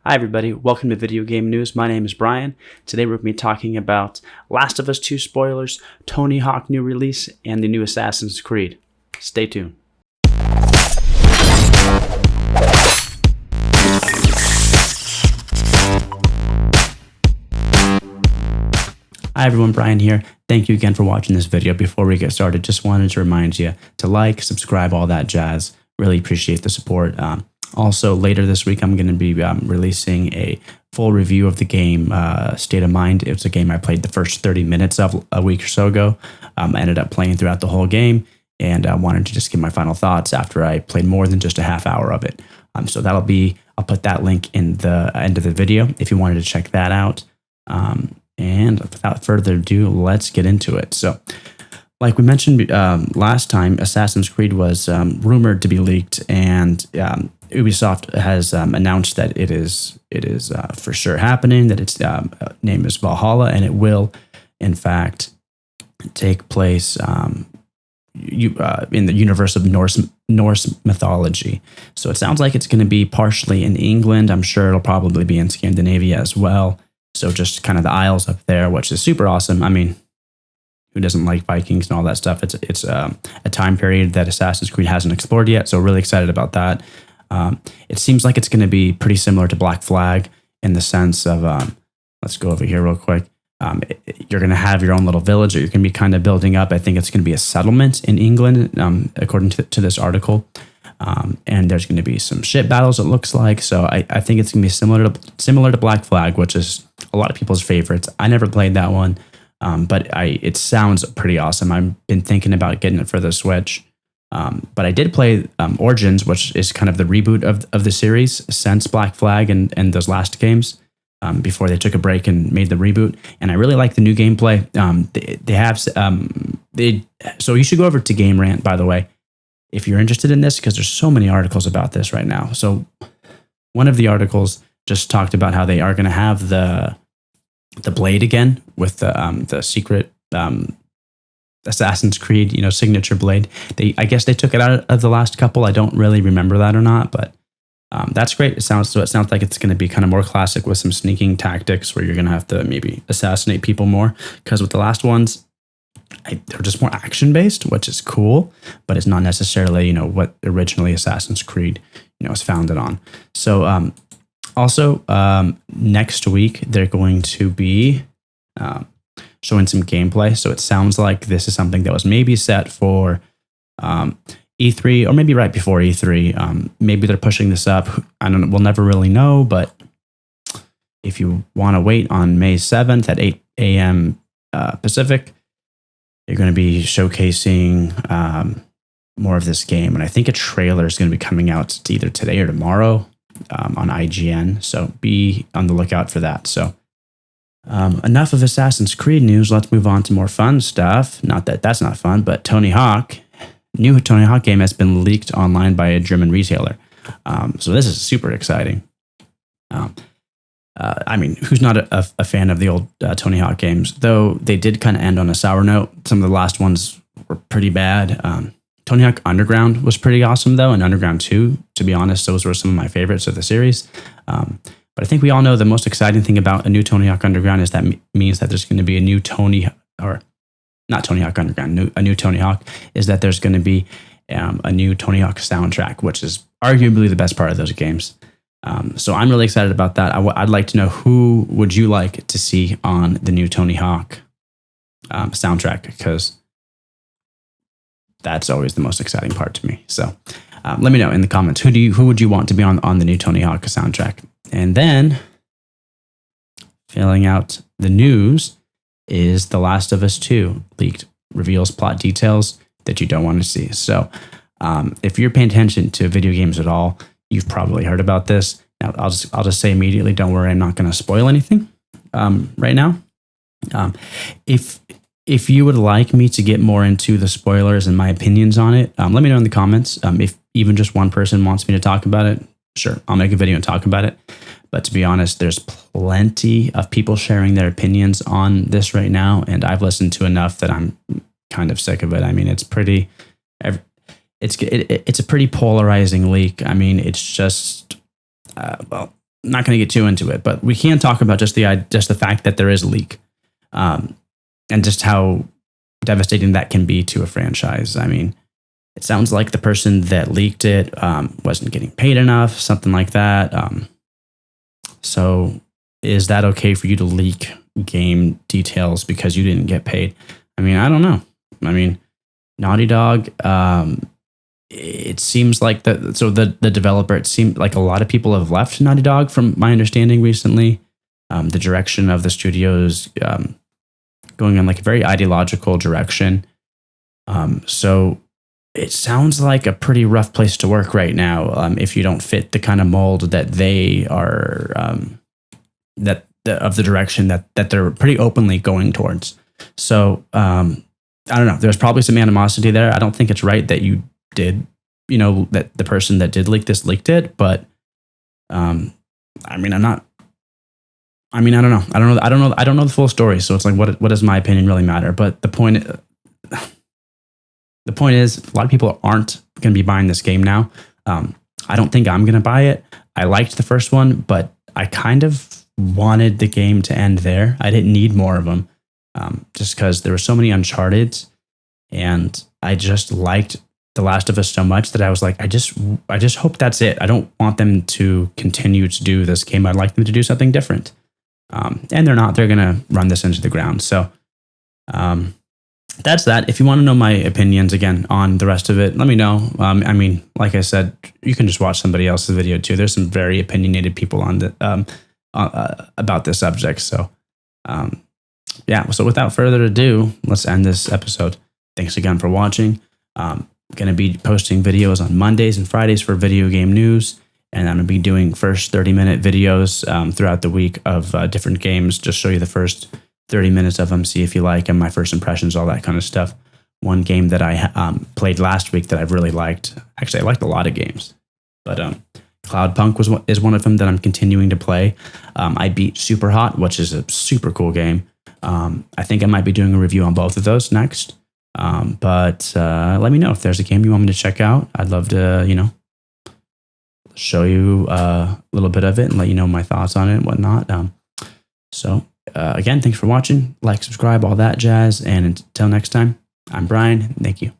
Hi everybody, welcome to Video Game News. My name is Brian. Today we're going to be talking about Last of Us 2 spoilers, Tony Hawk new release, and the new Assassin's Creed. Stay tuned. Hi everyone, Brian here. Thank you again for watching this video. Before we get started, just wanted to remind you to like, subscribe, all that jazz. Really appreciate the support. Also, later this week, I'm going to be releasing a full review of the game State of Mind. It was a game I played the first 30 minutes of a week or so ago. I ended up playing throughout the whole game, and I wanted to just give my final thoughts after I played more than just a half hour of it. So that'll be, I'll put that link in the end of the video if you wanted to check that out. And without further ado, let's get into it. So, like we mentioned last time, Assassin's Creed was rumored to be leaked, and Ubisoft has announced that it is for sure happening, that its name is Valhalla, and it will, in fact, take place in the universe of Norse mythology. So it sounds like it's going to be partially in England. I'm sure it'll probably be in Scandinavia as well. So just kind of the Isles up there, which is super awesome. I mean, who doesn't like Vikings and all that stuff? It's a time period that Assassin's Creed hasn't explored yet, so really excited about that. It seems like it's going to be pretty similar to Black Flag in the sense of, let's go over here real quick. You're going to have your own little village that you're going to be kind of building up. I think it's going to be a settlement in England, according to this article. And there's going to be some ship battles, it looks like. So I think it's going to be similar to Black Flag, which is a lot of people's favorites. I never played that one, but it sounds pretty awesome. I've been thinking about getting it for the Switch. But I did play Origins, which is kind of the reboot of the series since Black Flag and those last games, before they took a break and made the reboot. And I really like the new gameplay. So you should go over to Game Rant, by the way, if you're interested in this, because there's so many articles about this right now. So one of the articles just talked about how they are going to have the blade again with the secret Assassin's Creed, signature blade. I guess they took it out of the last couple. I don't really remember that or not, but that's great. It sounds like it's going to be kind of more classic with some sneaking tactics where you're going to have to maybe assassinate people more. Because with the last ones, they're just more action based, which is cool, but it's not necessarily what originally Assassin's Creed was founded on. So also next week they're going to be showing some gameplay. So it sounds like this is something that was maybe set for E3 or maybe right before E3. Maybe they're pushing this up. I don't know. We'll never really know, but if you want to wait on May 7th at 8 a.m. Pacific, you're going to be showcasing more of this game. And I think a trailer is going to be coming out either today or tomorrow on IGN. So be on the lookout for that. So enough of Assassin's Creed news. Let's move on to more fun stuff. Not that that's not fun, but Tony Hawk. New Tony Hawk game has been leaked online by a German retailer. So this is super exciting. I mean, who's not a fan of the old Tony Hawk games? Though they did kind of end on a sour note. Some of the last ones were pretty bad. Tony Hawk Underground was pretty awesome, though, and Underground 2, to be honest, those were some of my favorites of the series. But I think we all know the most exciting thing about a new Tony Hawk Underground is that means that there's going to be a new not Tony Hawk Underground, a new Tony Hawk, is that there's going to be a new Tony Hawk soundtrack, which is arguably the best part of those games. So I'm really excited about that. I'd like to know, who would you like to see on the new Tony Hawk soundtrack, because that's always the most exciting part to me. So let me know in the comments, who would you want to be on the new Tony Hawk soundtrack? And then, filling out the news is The Last of Us 2 leaked, reveals plot details that you don't want to see. So if you're paying attention to video games at all, you've probably heard about this. Now, I'll just say immediately, don't worry, I'm not going to spoil anything right now. If you would like me to get more into the spoilers and my opinions on it, let me know in the comments. If even just one person wants me to talk about it, sure, I'll make a video and talk about it. But to be honest, there's plenty of people sharing their opinions on this right now, and I've listened to enough that I'm kind of sick of it. I mean, it's a pretty polarizing leak. I mean, it's just well, not going to get too into it, but we can talk about just the fact that there is a leak, and just how devastating that can be to a franchise. I mean, it sounds like the person that leaked it wasn't getting paid enough, something like that. So is that okay for you to leak game details because you didn't get paid? I mean, I don't know. I mean, Naughty Dog, it seems like the developer, it seemed like a lot of people have left Naughty Dog from my understanding recently. The direction of the studio is going in like a very ideological direction. So it sounds like a pretty rough place to work right now if you don't fit the kind of mold that they are, of the direction that they're pretty openly going towards. So I don't know. There's probably some animosity there. I don't think it's right that you did, that the person that did leak this leaked it. But I mean, I don't know. I don't know the full story. So it's like, what does my opinion really matter? But the point is, a lot of people aren't going to be buying this game now. I don't think I'm going to buy it. I liked the first one, but I kind of wanted the game to end there. I didn't need more of them, just because there were so many Uncharted, and I just liked The Last of Us so much that I was like, I just hope that's it. I don't want them to continue to do this game. I'd like them to do something different. And they're not. They're going to run this into the ground. So that's that. If you want to know my opinions again on the rest of it, let me know. I mean, like I said, you can just watch somebody else's video too. There's some very opinionated people on the about this subject. So yeah. So without further ado, let's end this episode. Thanks again for watching. I'm going to be posting videos on Mondays and Fridays for video game news. And I'm going to be doing first 30-minute videos throughout the week of different games. Just show you the first 30 minutes of them, see if you like them, my first impressions, all that kind of stuff. One game that I played last week that I've really liked. Actually, I liked a lot of games. But Cloudpunk is one of them that I'm continuing to play. I beat Super Hot, which is a super cool game. I think I might be doing a review on both of those next. But let me know if there's a game you want me to check out. I'd love to, show you a little bit of it and let you know my thoughts on it and whatnot. So again, thanks for watching. Like, subscribe, all that jazz. And until next time, I'm Brian. Thank you.